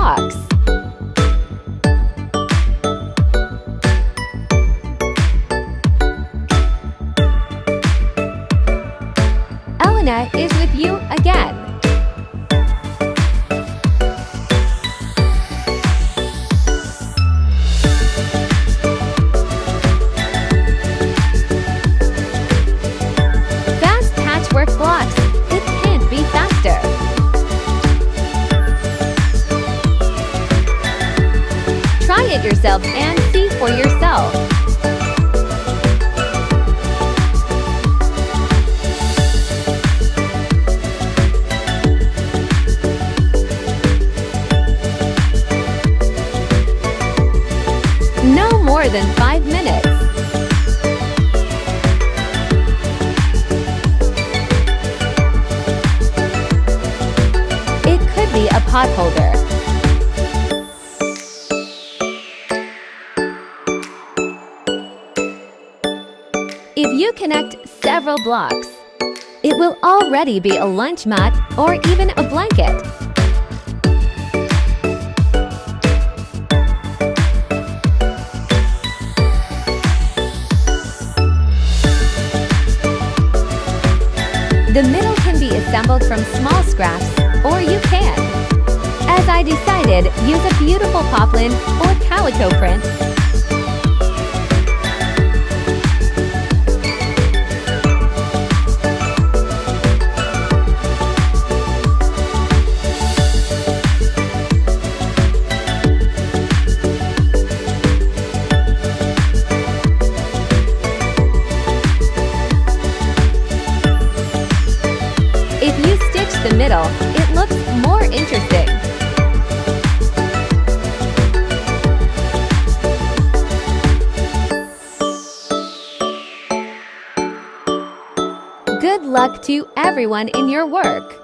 blocks. Elena is with you again. Fast patchwork blocks. It can't be faster. Try it yourself and see for yourself. No more than 5 minutes. It could be a potholder. If you connect several blocks, it will already be a lunch mat or even a blanket. The middle can be assembled from small scraps, or you can. As I decided, use a beautiful poplin or calico print. If you stitch the middle, it looks more interesting. Good luck to everyone in your work.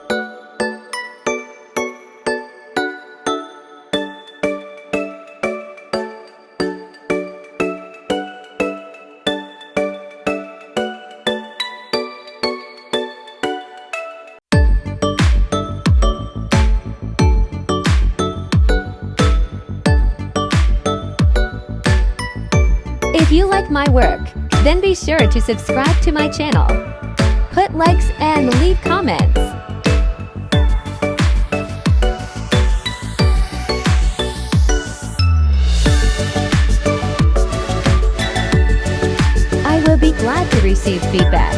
If you like my work, then be sure to subscribe to my channel. Put likes and leave comments. I will be glad to receive feedback.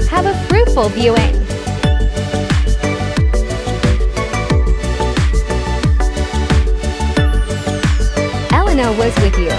Have a fruitful viewing. Elena was with you.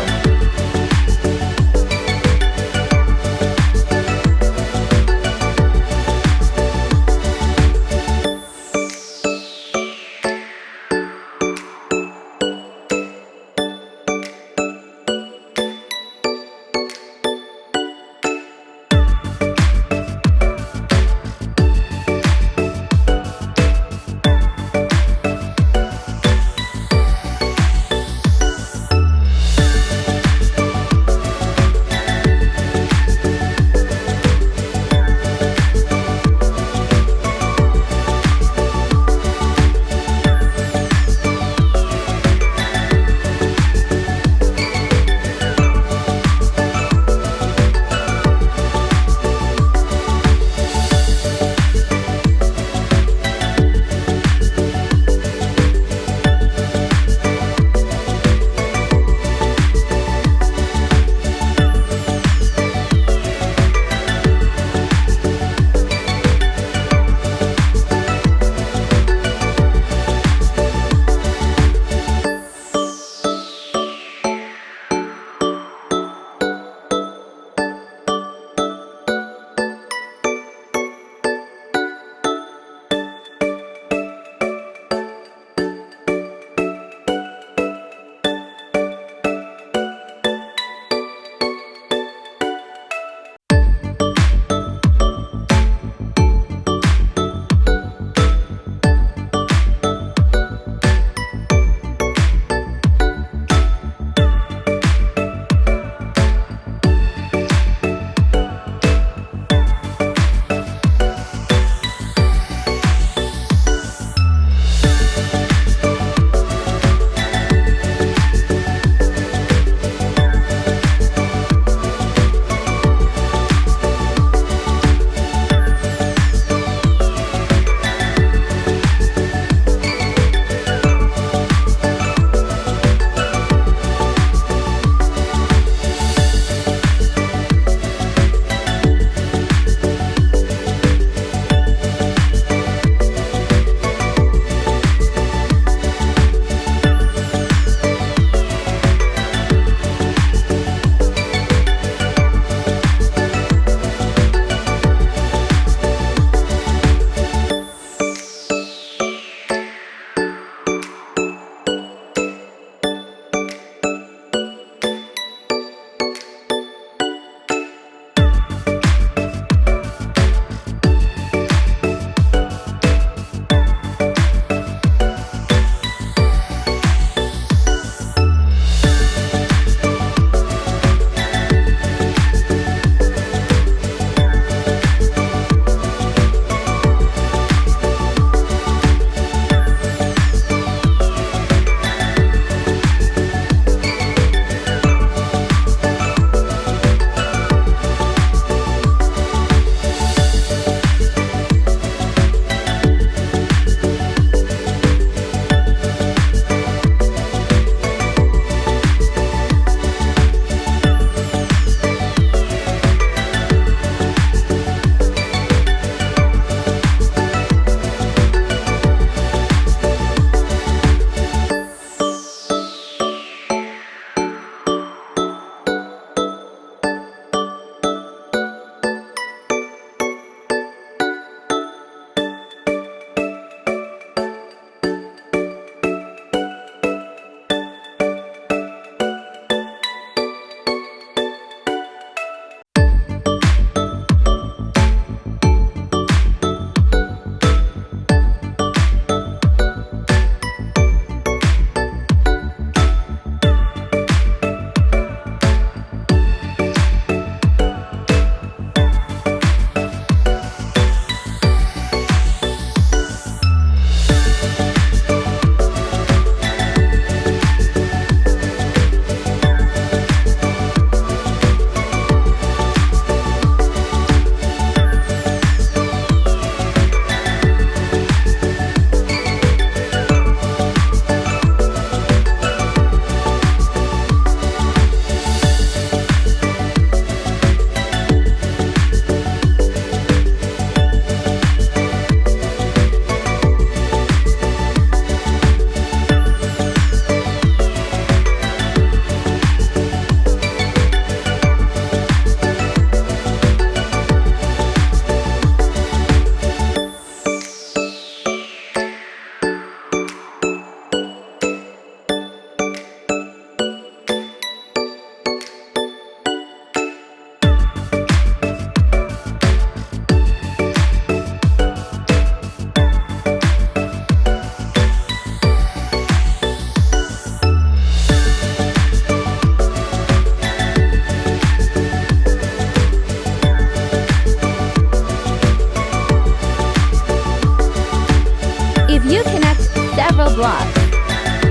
blocks.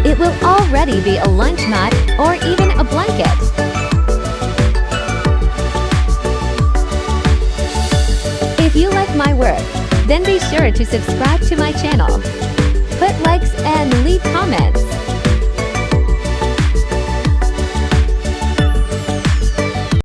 It will already be a lunch mat or even a blanket. If you like my work, then be sure to subscribe to my channel. Put likes and leave comments.